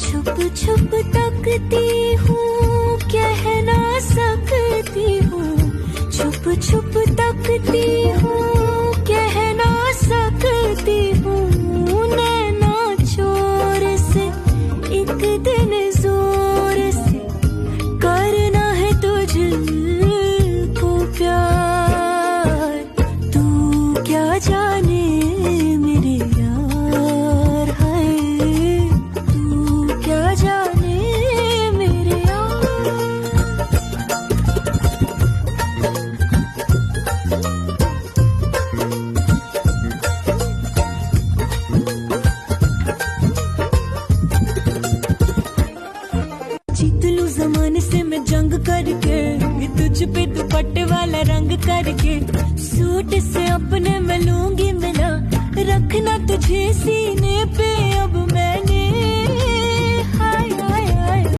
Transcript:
छुप छुप तकती हूँ, कह ना सकती हूँ। छुप छुप तकती हूँ, कह ना सकती हूँ। नैना चोर से एक दिन जोर से करना है तुझको प्यार। तू क्या जाने मेरे यार, है तू क्या जाने मेरे यार। जीत लूं ज़माने से मैं जंग करके, तुझ पे दुपट्टे वाला रंग करके। सूट से अपने मैं लूंगी मिला, रखना तुझे सीने पे अब